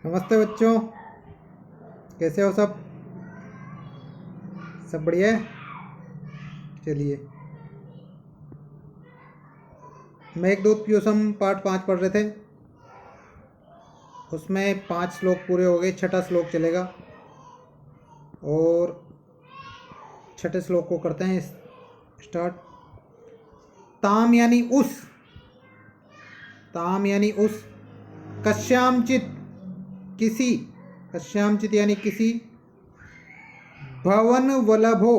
नमस्ते बच्चों, कैसे हो सब? सब बढ़िया है। चलिए, मेघदूत प्यूसम पार्ट 5 पढ़ रहे थे। उसमें 5 श्लोक पूरे हो गए, छठा श्लोक चलेगा और छठे श्लोक को करते हैं स्टार्ट। ताम यानी उस, ताम यानी उस, कस्यामचित किसी, कस्यामचित यानी किसी, भवन वल्लभो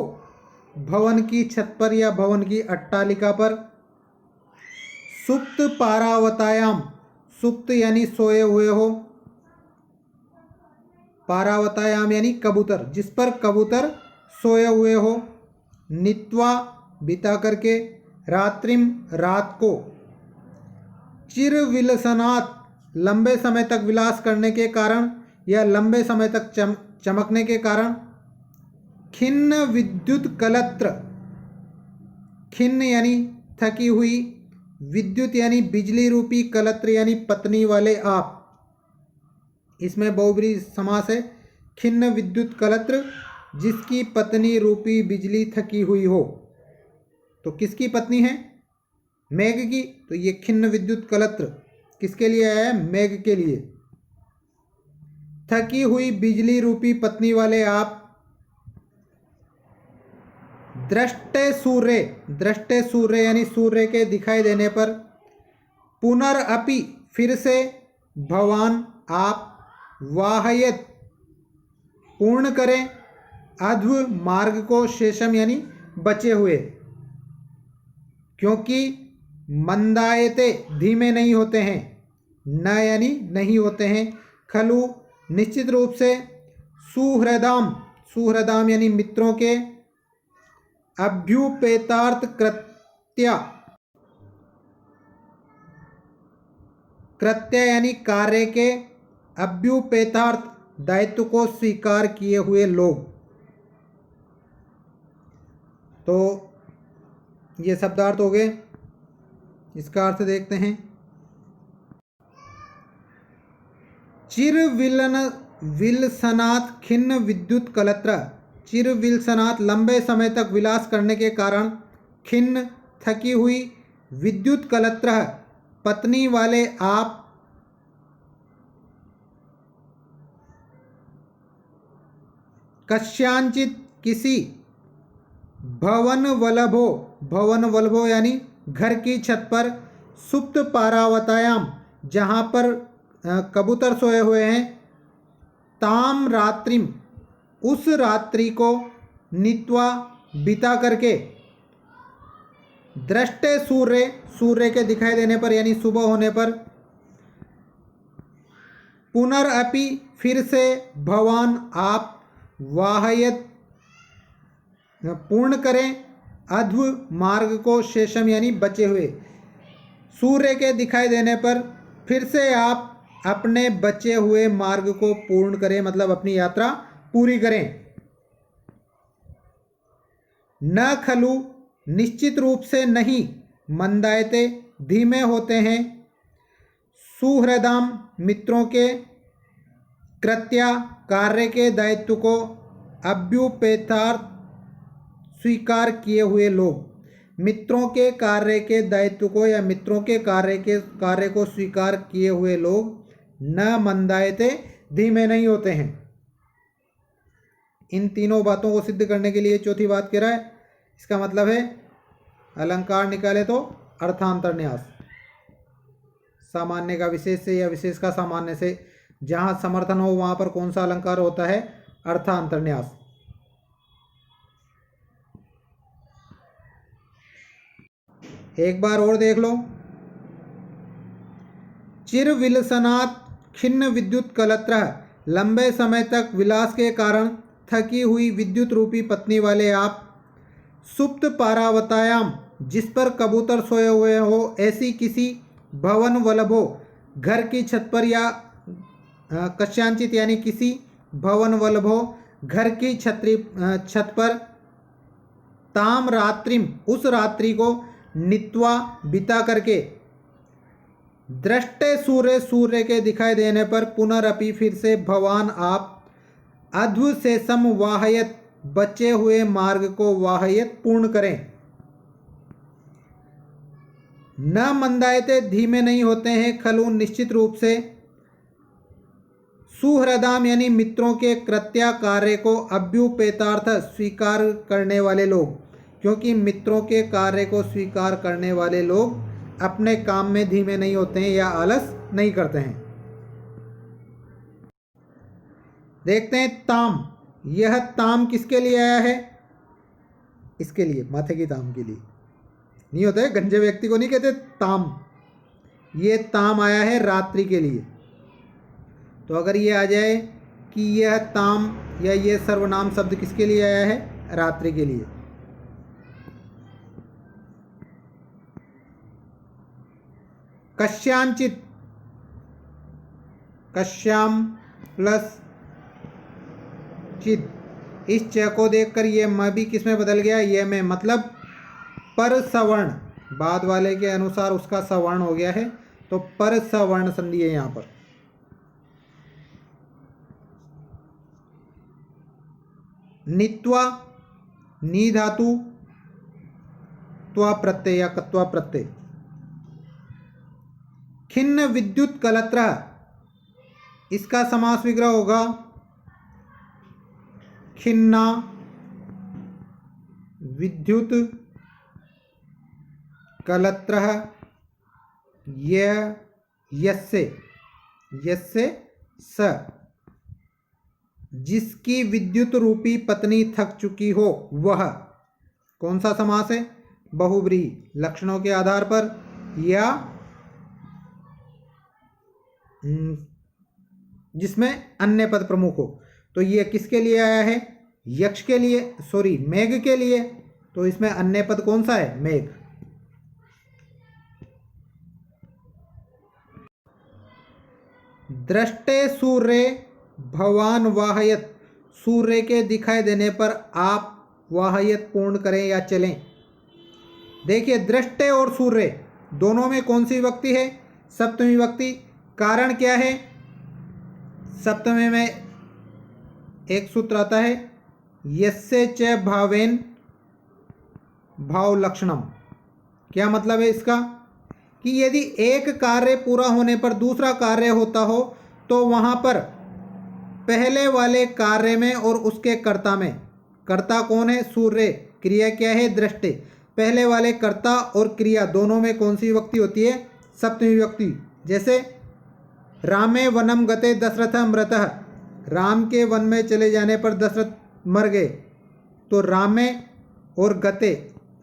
भवन की छत पर या भवन की अट्टालिका पर, सुप्त पारावतायाम, सुप्त यानी सोए हुए हो, पारावतायाम यानी कबूतर, जिस पर कबूतर सोए हुए हो, नित्वा बिता करके, रात्रिम रात को, चिर विलसनात् लंबे समय तक विलास करने के कारण या लंबे समय तक चमकने के कारण, खिन्न विद्युत कलत्र, खिन्न यानी थकी हुई, विद्युत यानी बिजली रूपी, कलत्र यानी पत्नी वाले आप, इसमें बहुब्रीहि समास है। खिन्न विद्युत कलत्र, जिसकी पत्नी रूपी बिजली थकी हुई हो। तो किसकी पत्नी है? मेघ की। तो ये खिन्न विद्युत कलत्र किसके लिए आया है? मेघ के लिए। थकी हुई बिजली रूपी पत्नी वाले आप, दृष्टे सूर्य, दृष्टे सूर्य यानी सूर्य के दिखाई देने पर, पुनरअपि फिर से, भवान आप, वाहयत पूर्ण करें, अध्व मार्ग को, शेषम यानी बचे हुए, क्योंकि मंदायते धीमे नहीं होते हैं, न यानी नहीं होते हैं, खलु निश्चित रूप से, सुहृदाम, सुहृदाम यानी मित्रों के, अभ्युपेतार्थ कृत्या, कृत्य यानी कार्य के, अभ्युपेतार्थ दायित्व को स्वीकार किए हुए लोग। तो ये शब्दार्थ हो गए। इसका अर्थ देखते हैं। चिर विलसनात् खिन्न विद्युत कलत्र, चिर विलसनात् लंबे समय तक विलास करने के कारण, खिन्न थकी हुई, विद्युत कलत्र पत्नी वाले आप, कस्यांचित किसी, भवन वल्लभो, भवन वल्लभो यानी घर की छत पर, सुप्त पारावतायाम जहाँ पर कबूतर सोए हुए हैं, ताम रात्रिम उस रात्रि को, नित्वा बिता करके, दृष्टे सूर्य, सूर्य के दिखाई देने पर यानी सुबह होने पर, पुनरअपि फिर से, भवान आप, वाहयत पूर्ण करें, अध्व मार्ग को, शेषम यानी बचे हुए, सूर्य के दिखाई देने पर फिर से आप अपने बचे हुए मार्ग को पूर्ण करें, मतलब अपनी यात्रा पूरी करें। न खलु निश्चित रूप से नहीं, मंदायते धीमे होते हैं, सुहृदाम मित्रों के, कृत्या कार्य के दायित्व को, अभ्युपेतार्थ स्वीकार किए हुए लोग। मित्रों के कार्य के दायित्व को या मित्रों के कार्य को स्वीकार किए हुए लोग, न मंदायते धीमे नहीं होते हैं। इन तीनों बातों को सिद्ध करने के लिए चौथी बात कह रहा है। इसका मतलब है अलंकार निकाले तो अर्थांतरन्यास, सामान्य का विशेष से या विशेष का सामान्य से, जहाँ समर्थन हो वहाँ पर कौन सा अलंकार होता है? अर्थांतरन्यास। एक बार और देख लो। चिर विलसनात् खिन्न विद्युत कलत्र, लंबे समय तक विलास के कारण थकी हुई विद्युत रूपी पत्नी वाले आप, सुप्त पारावतायाम जिस पर कबूतर सोए हुए हो, ऐसी किसी, भवन वल्लभो घर की छत पर या कस्यांचित यानी किसी, भवन वल्लभो घर की छत पर, ताम रात्रिम उस रात्रि को, नित्वा बिता करके, दृष्टे सूर्य, सूर्य के दिखाई देने पर पुनरअपि फिर से भवान आप अध्व से सम वाहयत बचे हुए मार्ग को वाहयत पूर्ण करें। न मंदायते धीमे नहीं होते हैं, खलु निश्चित रूप से, सुहृदाम यानी मित्रों के कृत्या कार्य को अभ्युपेतार्थ स्वीकार करने वाले लोग, क्योंकि मित्रों के कार्य को स्वीकार करने वाले लोग अपने काम में धीमे नहीं होते हैं या आलस नहीं करते हैं। देखते हैं ताम, यह ताम किसके लिए आया है? इसके लिए, माथे की ताम के लिए नहीं होता है, गंजे व्यक्ति को नहीं कहते ताम, ये ताम आया है रात्रि के लिए। तो अगर ये आ जाए कि यह ताम या ये सर्वनाम शब्द किसके लिए आया है? रात्रि के लिए। कश्यांचित, कश्याम प्लस चित, इस च को देखकर ये म भी किस में बदल गया? ये में, मतलब पर सवर्ण, बाद वाले के अनुसार उसका सवर्ण हो गया है, तो पर सवर्ण संधि है यहाँ पर। नित्वा, नी धातु, त्वा प्रत्यय या कत्वा प्रत्यय। खिन्न विद्युत कलत्र, इसका समास विग्रह होगा खिन्ना विद्युत कलत्रः यस्य, यस्य स, जिसकी विद्युत रूपी पत्नी थक चुकी हो वह। कौन सा समास है? बहुव्रीहि, लक्षणों के आधार पर या जिसमें अन्य पद प्रमुख हो। तो ये किसके लिए आया है? यक्ष के लिए, सॉरी मेघ के लिए। तो इसमें अन्य पद कौन सा है? मेघ। दृष्टे सूर्य भवान वाहयत, सूर्य के दिखाई देने पर आप वाहयत पूर्ण करें या चलें। देखिए दृष्टे और सूर्य दोनों में कौन सी विभक्ति है? सप्तमी विभक्ति। कारण क्या है? सप्तमी में एक सूत्र आता है यस्य च भावेन भाव लक्षणम। क्या मतलब है इसका? कि यदि एक कार्य पूरा होने पर दूसरा कार्य होता हो तो वहाँ पर पहले वाले कार्य में और उसके कर्ता में, कर्ता कौन है? सूर्य, क्रिया क्या है? दृष्टि। पहले वाले कर्ता और क्रिया दोनों में कौन सी विभक्ति होती है? सप्तमी विभक्ति। जैसे रामे वनम गते दशरथ मृतः, राम के वन में चले जाने पर दशरथ मर गए, तो रामे और गते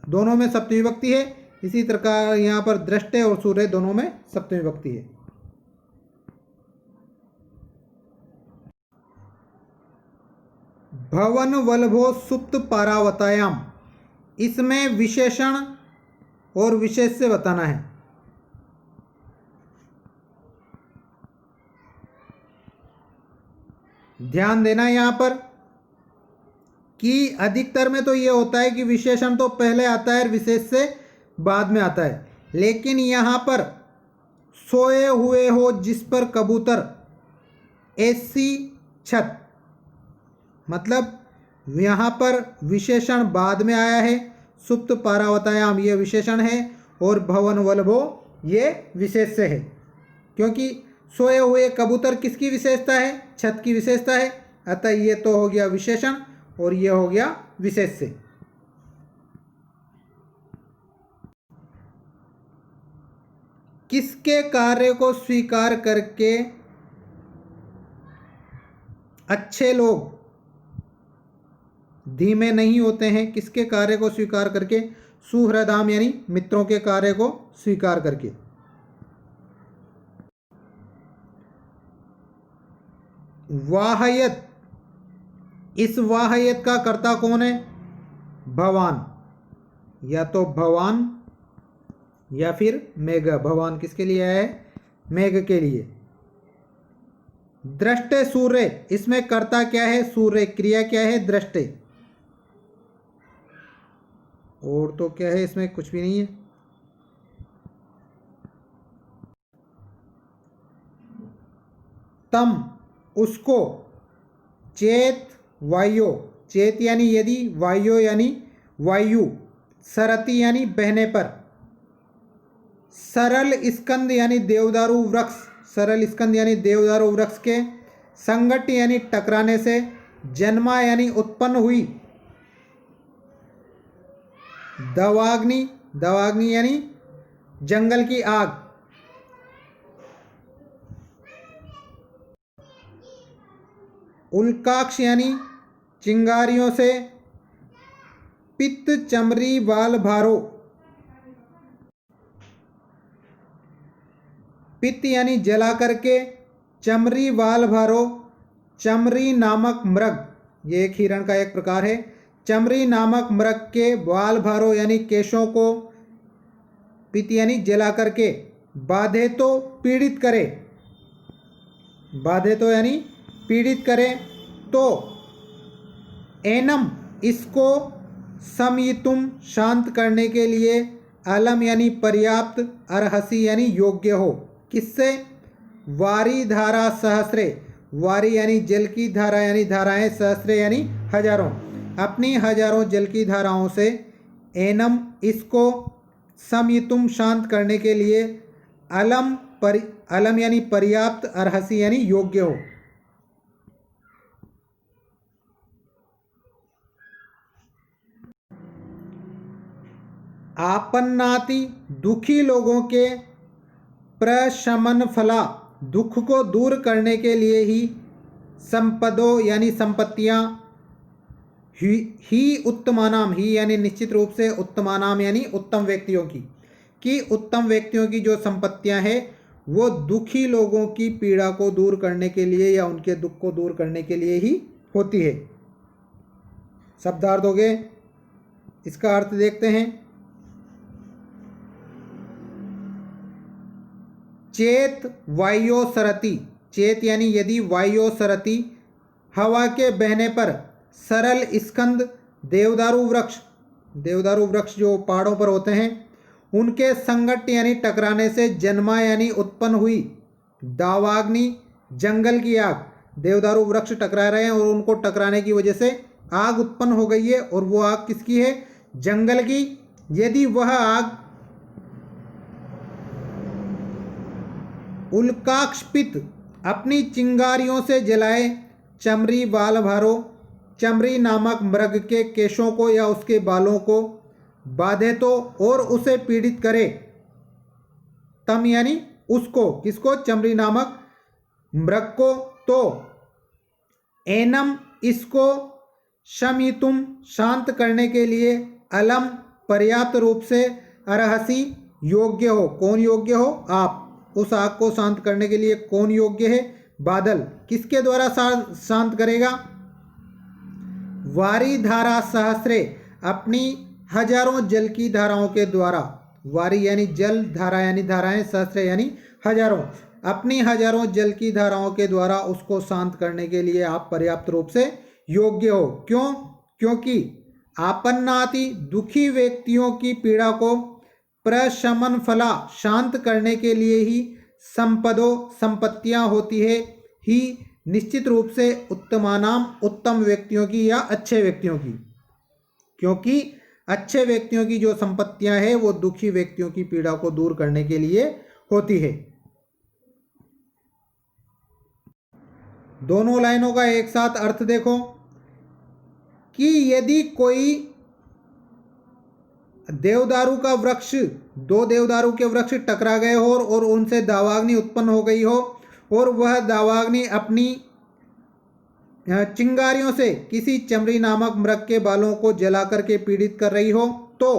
दोनों में सप्तमी विभक्ति है। इसी प्रकार यहाँ पर दृष्टे और सूर्य दोनों में सप्तमी विभक्ति है। भवन वल्भो सुप्त पारावतायाम, इसमें विशेषण और विशेष से बताना है। ध्यान देना यहाँ पर कि अधिकतर में तो ये होता है कि विशेषण तो पहले आता है और विशेष से बाद में आता है, लेकिन यहाँ पर सोए हुए हो जिस पर कबूतर, ऐसी छत, मतलब यहाँ पर विशेषण बाद में आया है। सुप्त पारावतायाम ये विशेषण है और भवन वल्भो ये विशेष से है, क्योंकि सोए हुए कबूतर किसकी विशेषता है? छत की विशेषता है। अतः ये तो हो गया विशेषण और ये हो गया विशेष से। किसके कार्य को स्वीकार करके अच्छे लोग धीमे नहीं होते हैं? किसके कार्य को स्वीकार करके? सुहृदाम यानी मित्रों के कार्य को स्वीकार करके। वाहयत, इस वाहयत का कर्ता कौन है? भवान, या तो भवान या फिर मेघ। भवान किसके लिए आया है? मेघ के लिए। दृष्टे सूर्य, इसमें कर्ता क्या है? सूर्य, क्रिया क्या है? दृष्टे। और तो क्या है इसमें? कुछ भी नहीं है। तम उसको, चेत वायो, चेत यानी यदि, वायो यानी वायु, सरति यानी बहने पर, सरल स्कंद यानी देवदारू वृक्ष, सरल स्कंद यानी देवदारू वृक्ष के, संगट यानी टकराने से, जन्मा यानी उत्पन्न हुई, दवाग्नि, दवाग्नि यानी जंगल की आग, उल्काक्ष यानी चिंगारियों से, पित्त चमरी बाल भारो, पित्त यानी जला करके, चमरी बाल भारो, चमरी नामक मृग, ये एक हिरण का एक प्रकार है, चमरी नामक मृग के बाल भारो यानी केशों को, पित्त यानी जला करके, बाधे तो पीड़ित करे, बाधे तो यानी पीड़ित करे, तो एनम इसको, समयितुम शांत करने के लिए, अलम यानी पर्याप्त, अर्हसी यानी योग्य हो, किससे, वारी धारा सहस्रे, वारी यानी जल की धारा यानी धाराएं, सहस्रे यानी हजारों, अपनी हजारों जल की धाराओं से, एनम इसको, समयितुम शांत करने के लिए, अलम यानी पर्याप्त, अर्हसी यानी योग्य हो। आपन्नाति दुखी लोगों के, प्रशमन फला दुख को दूर करने के लिए ही, संपदो यानी संपत्तियां, ही उत्तमानाम, ही यानी निश्चित रूप से, उत्तमानाम यानी उत्तम व्यक्तियों की, कि उत्तम व्यक्तियों की जो संपत्तियां हैं वो दुखी लोगों की पीड़ा को दूर करने के लिए या उनके दुख को दूर करने के लिए ही होती है। शब्दार्थ हो गए, इसका अर्थ देखते हैं। चेत वायो सरति, चेत यानी यदि, वायो सरति हवा के बहने पर, सरल स्कंद देवदारू वृक्ष, देवदारू वृक्ष जो पहाड़ों पर होते हैं, उनके संगट यानी टकराने से, जन्मा यानी उत्पन्न हुई, दावाग्नि जंगल की आग, देवदारू वृक्ष टकरा रहे हैं और उनको टकराने की वजह से आग उत्पन्न हो गई है, और वो आग किसकी है, जंगल की। यदि वह आग उल्काक्षपित अपनी चिंगारियों से जलाए, चमरी बाल भारो, चमरी नामक मृग के केशों को या उसके बालों को बाधे तो और उसे पीड़ित करे, तम यानी उसको, किसको, चमरी नामक मृग को, तो एनम इसको, शमितुम शांत करने के लिए, अलम पर्याप्त रूप से, अर्हसी योग्य हो, कौन योग्य हो, आप, उस आग को शांत करने के लिए कौन योग्य है, बादल, किसके द्वारा शांत करेगा, वारी धारा सहस्रे अपनी हजारों जल की धाराओं के द्वारा, वारी यानी जल, धारा यानी धाराएं, सहस्रे यानी हजारों, अपनी हजारों जल की धाराओं के द्वारा उसको शांत करने के लिए आप पर्याप्त रूप से योग्य हो। क्यों, क्योंकि आपन्नाति दुखी व्यक्तियों की पीड़ा को, प्रशमन फला शांत करने के लिए ही, संपदो संपत्तियां होती है, ही निश्चित रूप से, उत्तमानाम उत्तम व्यक्तियों की या अच्छे व्यक्तियों की, क्योंकि अच्छे व्यक्तियों की जो संपत्तियां हैं वो दुखी व्यक्तियों की पीड़ा को दूर करने के लिए होती है। दोनों लाइनों का एक साथ अर्थ देखो कि यदि कोई देवदारू का वृक्ष, दो देवदारू के वृक्ष टकरा गए हो और उनसे दावाग्नि उत्पन्न हो गई हो, और वह दावाग्नि अपनी चिंगारियों से किसी चमरी नामक मृग के बालों को जला करके पीड़ित कर रही हो, तो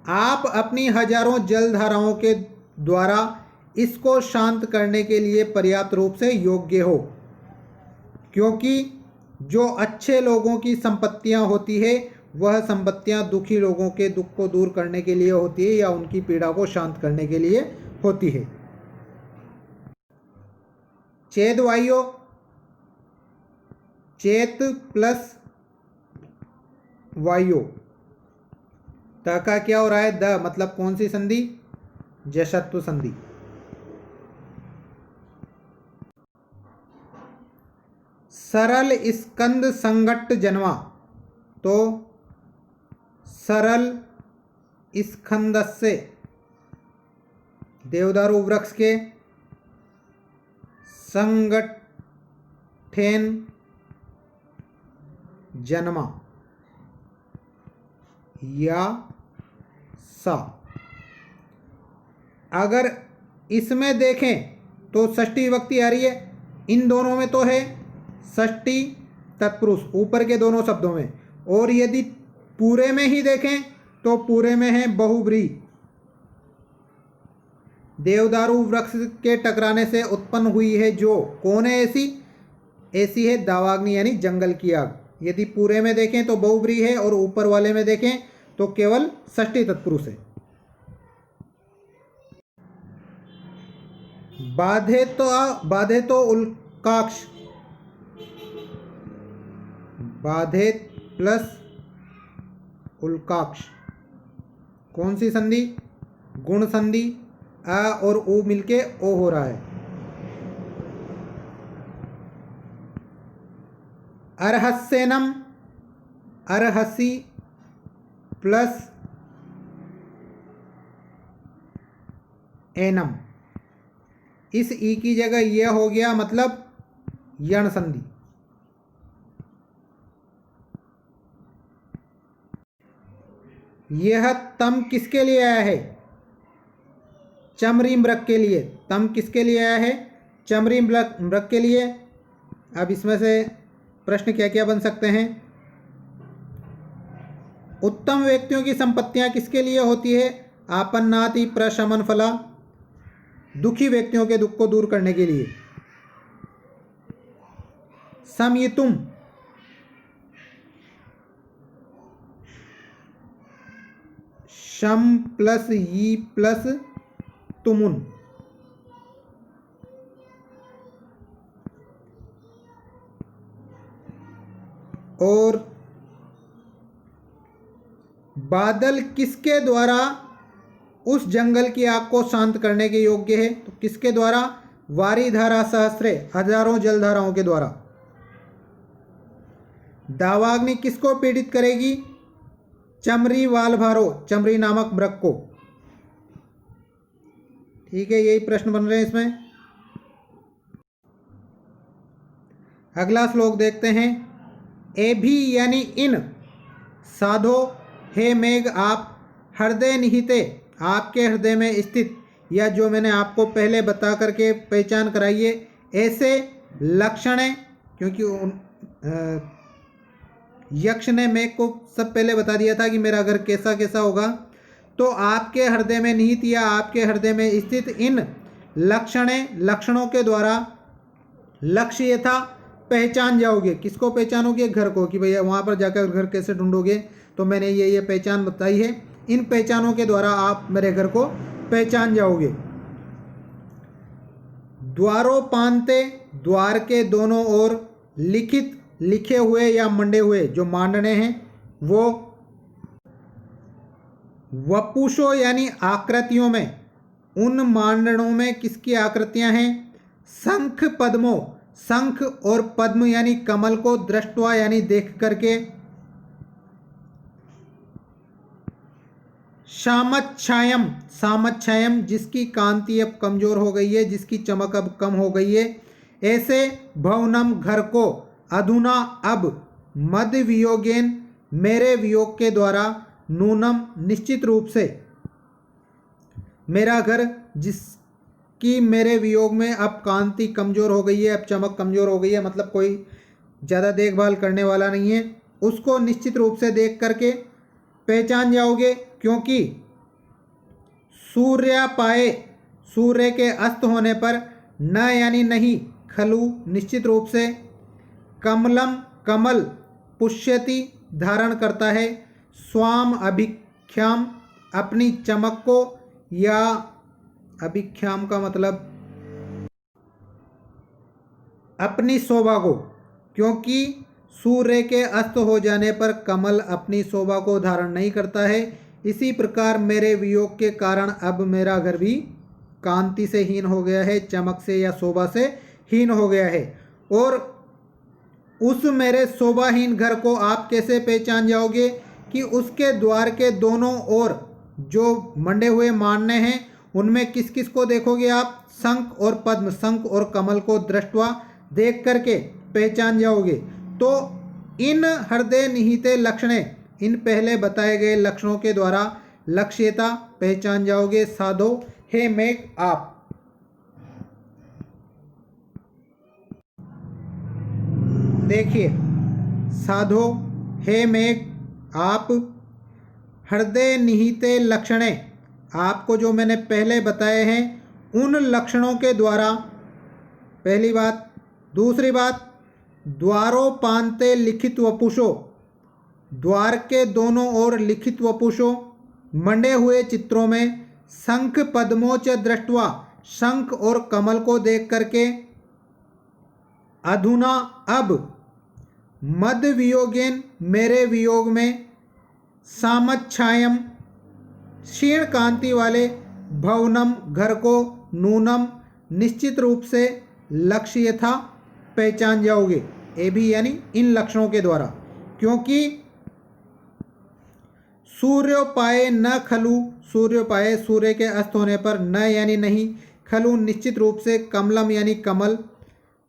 आप अपनी हजारों जल धाराओं के द्वारा इसको शांत करने के लिए पर्याप्त रूप से योग्य हो, क्योंकि जो अच्छे लोगों की संपत्तियां होती है वह संपत्तियां दुखी लोगों के दुख को दूर करने के लिए होती है या उनकी पीड़ा को शांत करने के लिए होती है। चेद वायो, चेत प्लस वायो, त का क्या हो रहा है, द मतलब कौन सी संधि, जशत्व संधि। सरल स्कंद संगट जन्मा, तो सरल स्कंदस्य देवदारू वृक्ष के संगठेन जन्मा या सा। अगर इसमें देखें तो षष्ठी विभक्ति आ रही है, इन दोनों में तो है षष्ठी तत्पुरुष ऊपर के दोनों शब्दों में, और यदि पूरे में ही देखें तो पूरे में है बहुब्रीहि। देवदारू वृक्ष के टकराने से उत्पन्न हुई है जो, कौन है ऐसी? ऐसी है दावाग्नि यानी जंगल की आग। यदि पूरे में देखें तो बहुब्रीहि है और ऊपर वाले में देखें तो केवल षष्ठी तत्पुरुष है। बाधे तो उल्काक्ष, बाधेत प्लस उल्काक्ष कौन सी संधि? गुण संधि। अ और उ मिलके ओ हो रहा है। अर्हस्येनम, अर्हसि प्लस एनम, इस ई की जगह यह हो गया, मतलब यण संधि। यह तम किसके लिए आया है? चमरी मृग के लिए। तम किसके लिए आया है? चमरी मृग के लिए। अब इसमें से प्रश्न क्या क्या बन सकते हैं? उत्तम व्यक्तियों की संपत्तियां किसके लिए होती है? आपन्नाति प्रशमन फला, दुखी व्यक्तियों के दुख को दूर करने के लिए। समयितुम, शम प्लस ई प्लस तुमुन, और बादल किसके द्वारा उस जंगल की आग को शांत करने के योग्य है? तो किसके द्वारा? वारिधारा सहस्रे, हजारों जलधाराओं के द्वारा। दावाग्नि किसको पीड़ित करेगी? चमरी वालभारो, चमरी नामक मृग को। ठीक है, यही प्रश्न बन रहे हैं इसमें। अगला श्लोक देखते हैं। ए भी यानी इन, साधो हे मेघ आप, हृदय निहिते आपके हृदय में स्थित, या जो मैंने आपको पहले बता करके पहचान कराइए, ऐसे लक्षण, क्योंकि यक्ष ने मेघ को सब पहले बता दिया था कि मेरा घर कैसा कैसा होगा, तो आपके हृदय में निहित या आपके हृदय में स्थित इन लक्षणों के द्वारा लक्ष्य ये था पहचान जाओगे। किसको पहचानोगे? घर को, कि भैया वहाँ पर जाकर घर कैसे ढूंढोगे, तो मैंने ये पहचान बताई है। इन पहचानों के द्वारा आप मेरे घर को पहचान जाओगे। द्वारोपांते, द्वार के दोनों ओर, लिखित लिखे हुए या मंडे हुए जो मांडने हैं वो। वपुषो यानी आकृतियों में, उन मांडनों में किसकी आकृतियां हैं? शंख पद्मो, शंख और पद्म यानी कमल को दृष्टवा यानी देख करके। सामच्छायम, सामच्छायम जिसकी कांति अब कमजोर हो गई है, जिसकी चमक अब कम हो गई है। ऐसे भवनम घर को, अधुना अब, मद वियोगेन मेरे वियोग के द्वारा, नूनम निश्चित रूप से, मेरा घर जिसकी मेरे वियोग में अब कांति कमज़ोर हो गई है, अब चमक कमज़ोर हो गई है, मतलब कोई ज़्यादा देखभाल करने वाला नहीं है, उसको निश्चित रूप से देख करके पहचान जाओगे। क्योंकि सूर्य पाए, सूर्य के अस्त होने पर, न यानी नहीं, खलु निश्चित रूप से, कमलम कमल, पुष्यति धारण करता है, स्वाम अभिख्याम अपनी चमक को, या अभिख्याम का मतलब अपनी शोभा को, क्योंकि सूर्य के अस्त हो जाने पर कमल अपनी शोभा को धारण नहीं करता है। इसी प्रकार मेरे वियोग के कारण अब मेरा घर भी कांति से हीन हो गया है, चमक से या शोभा से हीन हो गया है। और उस मेरे शोभाहीन घर को आप कैसे पहचान जाओगे कि उसके द्वार के दोनों ओर जो मंडे हुए मान्य हैं उनमें किस किस को देखोगे आप? शंख और पद्म, शंख और कमल को दृष्टवा देख करके पहचान जाओगे। तो इन हृदय निहिते लक्षणे, इन पहले बताए गए लक्षणों के द्वारा लक्ष्यता पहचान जाओगे। साधो हे मेघ आप। देखिए, साधो हे मेघ आप, हृदय निहिते लक्षणे, आपको जो मैंने पहले बताए हैं उन लक्षणों के द्वारा, पहली बात। दूसरी बात, द्वारोपांते लिखित वपुषो, द्वार के दोनों ओर लिखित वपुषो मंडे हुए चित्रों में शंख पद्मों च दृष्टवा, शंख और कमल को देख करके, अधुना अब, मद वियोगेन मेरे वियोग में, सामच्छायम क्षीण कांति वाले, भवनम घर को, नूनम निश्चित रूप से, लक्ष्य था पहचान जाओगे। ए भी यानी इन लक्षणों के द्वारा, क्योंकि सूर्योपाय न खलु, सूर्योपाय सूर्य के अस्त होने पर, न यानी नहीं, खलु निश्चित रूप से, कमलम यानी कमल,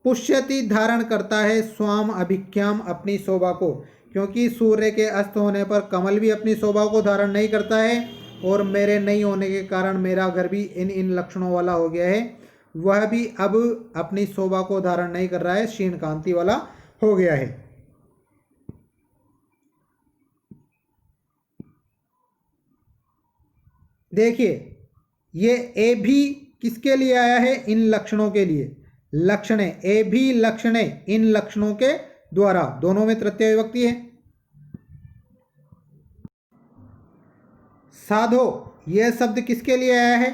पुष्यति धारण करता है, स्वाम अभिख्याम अपनी शोभा को, क्योंकि सूर्य के अस्त होने पर कमल भी अपनी शोभा को धारण नहीं करता है और मेरे नहीं होने के कारण मेरा घर भी इन इन लक्षणों वाला हो गया है, वह भी अब अपनी शोभा को धारण नहीं कर रहा है, क्षीण कांति वाला हो गया है। देखिए, ये ए भी किसके लिए आया है? इन लक्षणों के लिए। लक्षणे, ए भी लक्षणे, इन लक्षणों के द्वारा, दोनों में तृतीय विभक्ति है। साधो, यह शब्द किसके लिए आया है?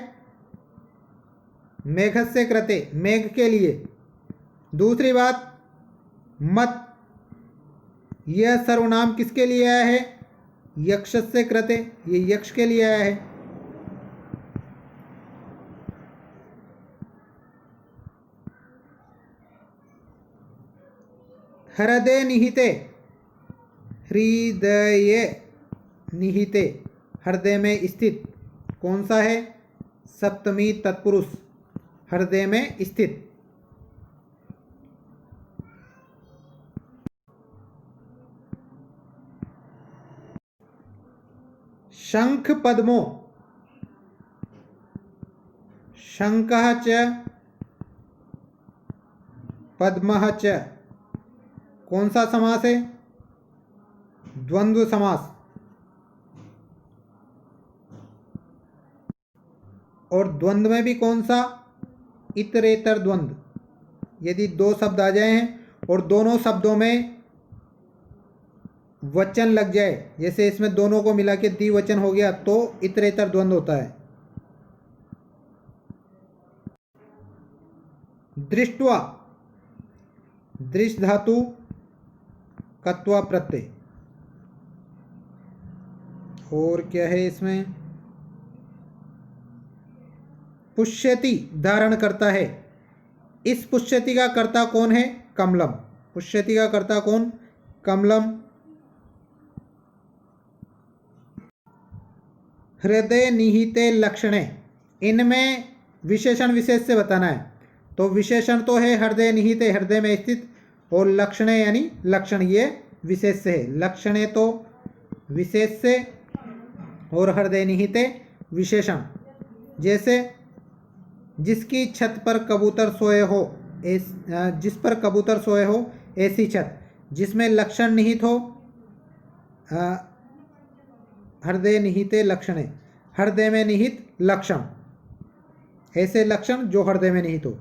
मेघस्य कृते, मेघ के लिए। दूसरी बात, मत, यह सर्वनाम किसके लिए आया है? यक्षस्य कृते, ये यक्ष के लिए आया है। हृदय निहिते, हृदय निहिते, हृदय में स्थित, कौन सा है? सप्तमी तत्पुरुष, हृदय में स्थित। शंख पद्मों, शंखः च पद्मः च, कौन सा समास है? द्वंद्व समास। और द्वंद्व में भी कौन सा? इतरेतर द्वंद्व। यदि दो शब्द आ जाए हैं और दोनों शब्दों में वचन लग जाए, जैसे इसमें दोनों को मिला के द्विवचन हो गया, तो इतरेतर द्वंद्व होता है। दृष्टवा, दृष्ट धातु, कत्वा प्रत्यय। और क्या है इसमें? पुष्यति, धारण करता है। इस पुष्यति का कर्ता कौन है? कमलम। पुष्यति का कर्ता कौन? कमलम। हृदय निहिते लक्षणे, इनमें विशेषण विशेष से बताना है। तो विशेषण तो है हृदय निहिते, हृदय में स्थित, और लक्षणे यानी लक्षण, ये विशेष से है। लक्षणे तो विशेष से और हृदय निहिते विशेषण। जैसे जिसकी छत पर कबूतर सोए हो, जिस पर कबूतर सोए हो ऐसी छत, जिसमें लक्षण निहित हो, हृदय निहिते लक्षणे, हृदय में निहित लक्षण, ऐसे लक्षण जो हृदय में निहित हो।